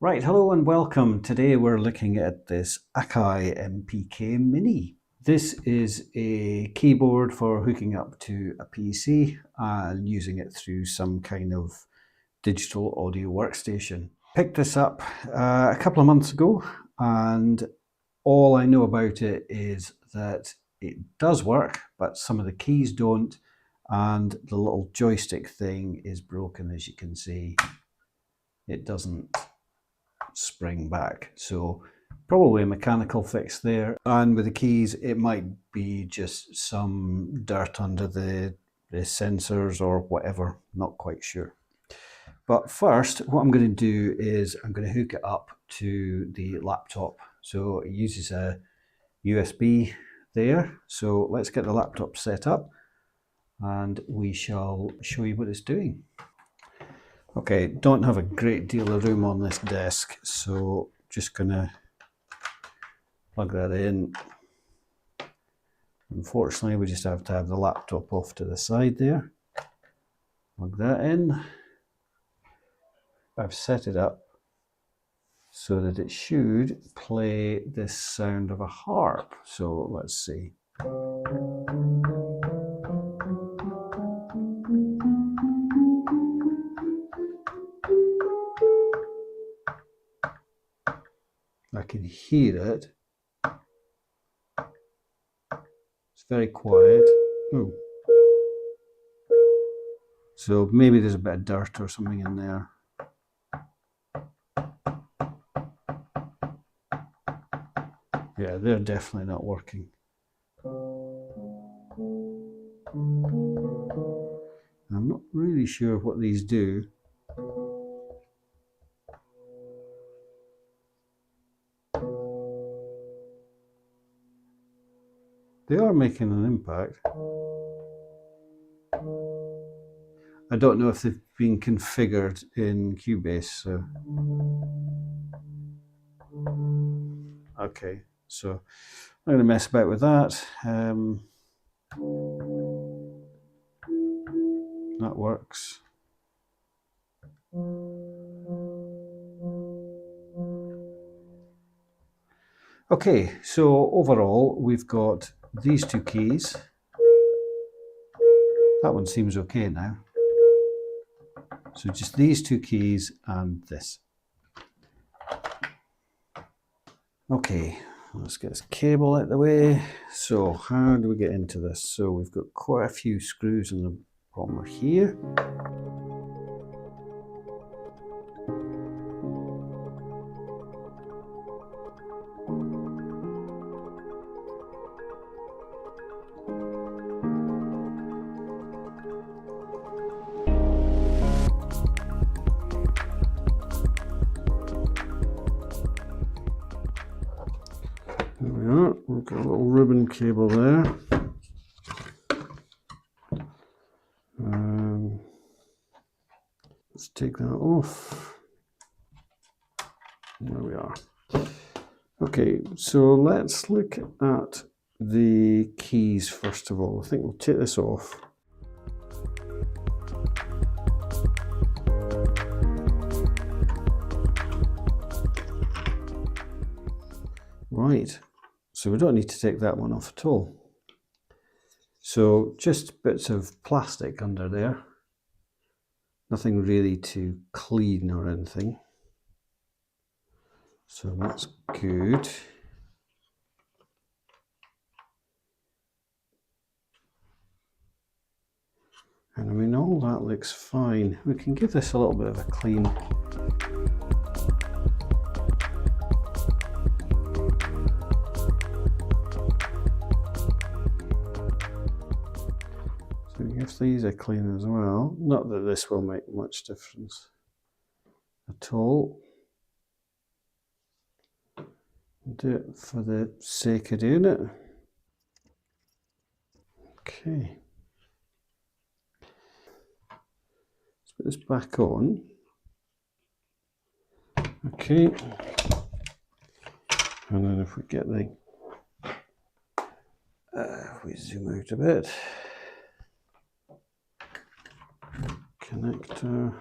Right, hello and welcome. Today we're looking at this AKAI MPK Mini. This is a keyboard for hooking up to a PC and using it through some kind of digital audio workstation. Picked this up a couple of months ago, and all I know about it is that it does work, but some of the keys don't, and the little joystick thing is broken, as you can see. It doesn't spring back, so probably a mechanical fix there. And with the keys, it might be just some dirt under the sensors or whatever, not quite sure. But first, what I'm going to do is I'm going to hook it up to the laptop. So it uses a USB there. So let's get the laptop set up and we shall show you what it's doing. Okay, don't have a great deal of room on this desk, so just gonna plug that in. Unfortunately, we just have to have the laptop off to the side there. Plug that in. I've set it up so that it should play this sound of a harp. So let's see. I can hear it. It's very quiet. Ooh. So maybe there's a bit of dirt or something in there. Yeah, they're definitely not working. I'm not really sure what these do. They are making an impact. I don't know if they've been configured in Cubase. So. Okay, so I'm going to mess about with that. That works. Okay, so overall we've got these two keys. That one seems okay now. So just these two keys and this. Okay, let's get this cable out of the way. So how do we get into this? So we've got quite a few screws in the bottom here. There we are, we've got a little ribbon cable there. Let's take that off. There we are. Okay, so let's look at the keys first of all. I think we'll take this off. Right, so we don't need to take that one off at all. So just bits of plastic under there. Nothing really to clean or anything. So that's good. And I mean, all that looks fine. We can give this a little bit of a clean. So give these a clean as well. Not that this will make much difference at all. Do it for the sake of doing it. Okay. Let's put this back on. Okay. And then if we get the we zoom out a bit. Connector.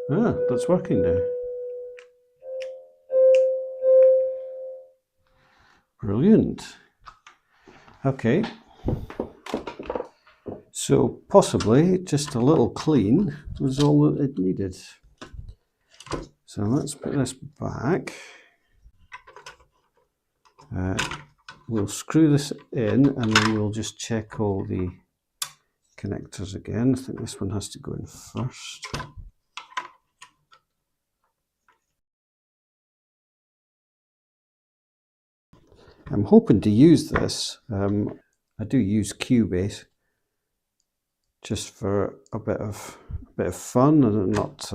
Okay. That's working now. Brilliant. Okay. So possibly just a little clean was all that it needed. So let's put this back. We'll screw this in and then we'll just check all the connectors again. I think this one has to go in first. I'm hoping to use this. I do use Cubase just for a bit of fun, and not.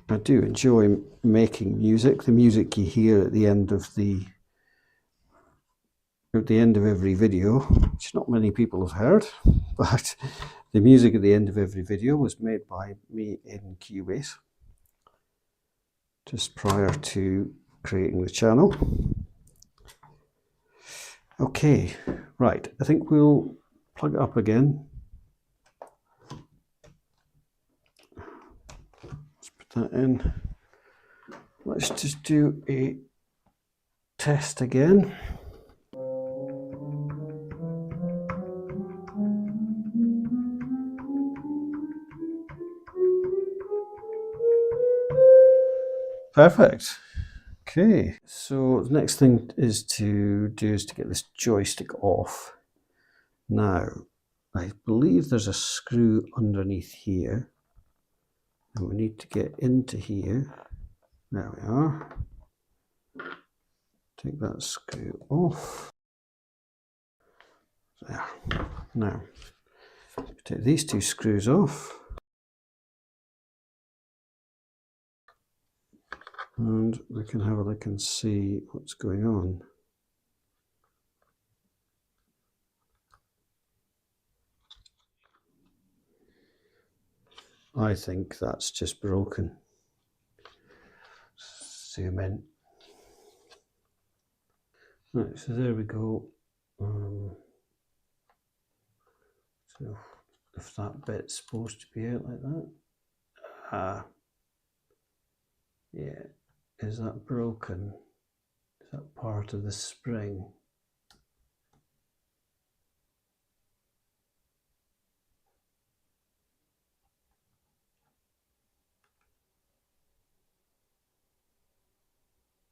I do enjoy making music. The music you hear at the end of every video, which not many people have heard, but the music at the end of every video was made by me in Cubase just prior to creating the channel. Okay, right, I think we'll plug it up again. Let's put that in. Let's just do a test again. Perfect. Okay, so the next thing to get this joystick off. Now, I believe there's a screw underneath here, and we need to get into here. There we are. Take that screw off. There. Now, take these two screws off. And we can have a look and see what's going on. I think that's just broken. Zoom in. Right, so there we go. So if that bit's supposed to be out like that. Yeah. Is that broken? Is that part of the spring?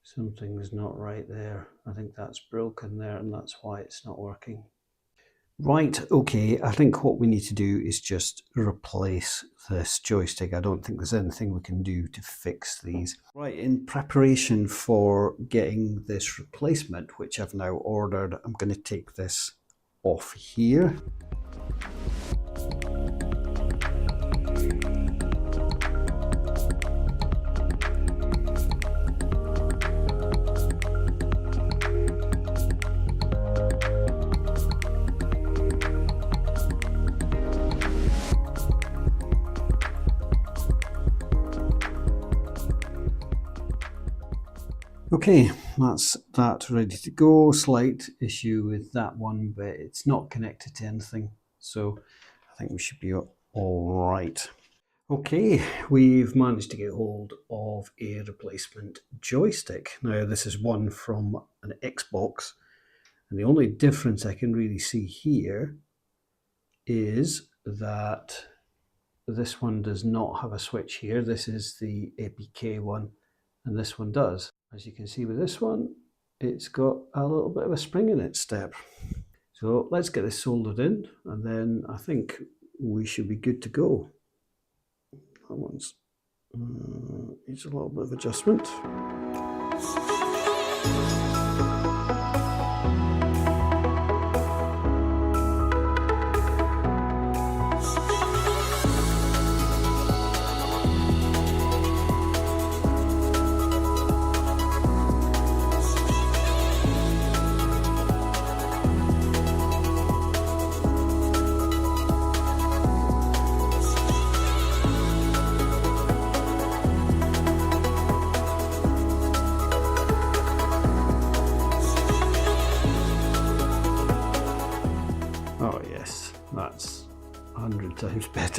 Something's not right there. I think that's broken there, and that's why it's not working. Right, okay, I think what we need to do is just replace this joystick. I don't think there's anything we can do to fix these. Right, in preparation for getting this replacement, which I've now ordered, I'm going to take this off here. Okay, that's that ready to go. Slight issue with that one, but it's not connected to anything, so I think we should be all right. Okay, we've managed to get hold of a replacement joystick. Now this is one from an Xbox, and the only difference I can really see here is that this one does not have a switch here. This is the APK one, and this one does. As you can see with this one, it's got a little bit of a spring in its step. So let's get this soldered in, and then I think we should be good to go. That one's needs a little bit of adjustment.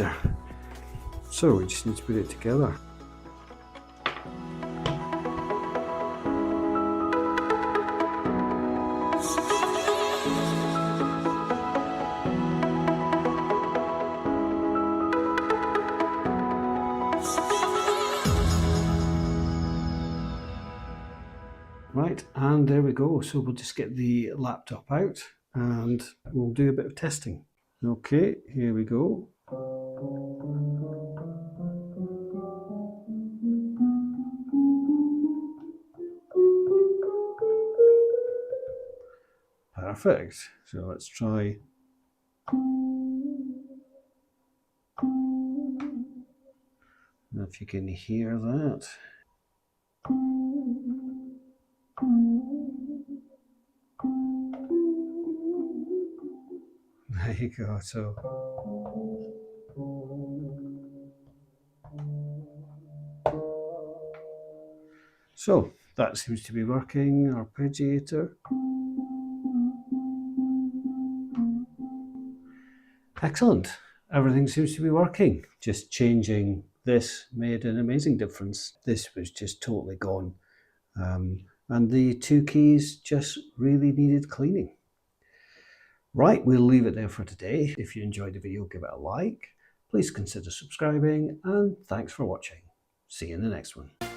arpeggiator. So we just need to put it together. Right, and there we go. So we'll just get the laptop out and we'll do a bit of testing. Okay, here we go. Perfect. So let's try. If you can hear that. There you go. So that seems to be working. Arpeggiator. Excellent. Everything seems to be working. Just changing this made an amazing difference. This was just totally gone. And the two keys just really needed cleaning. Right, we'll leave it there for today. If you enjoyed the video, give it a like. Please consider subscribing, and thanks for watching. See you in the next one.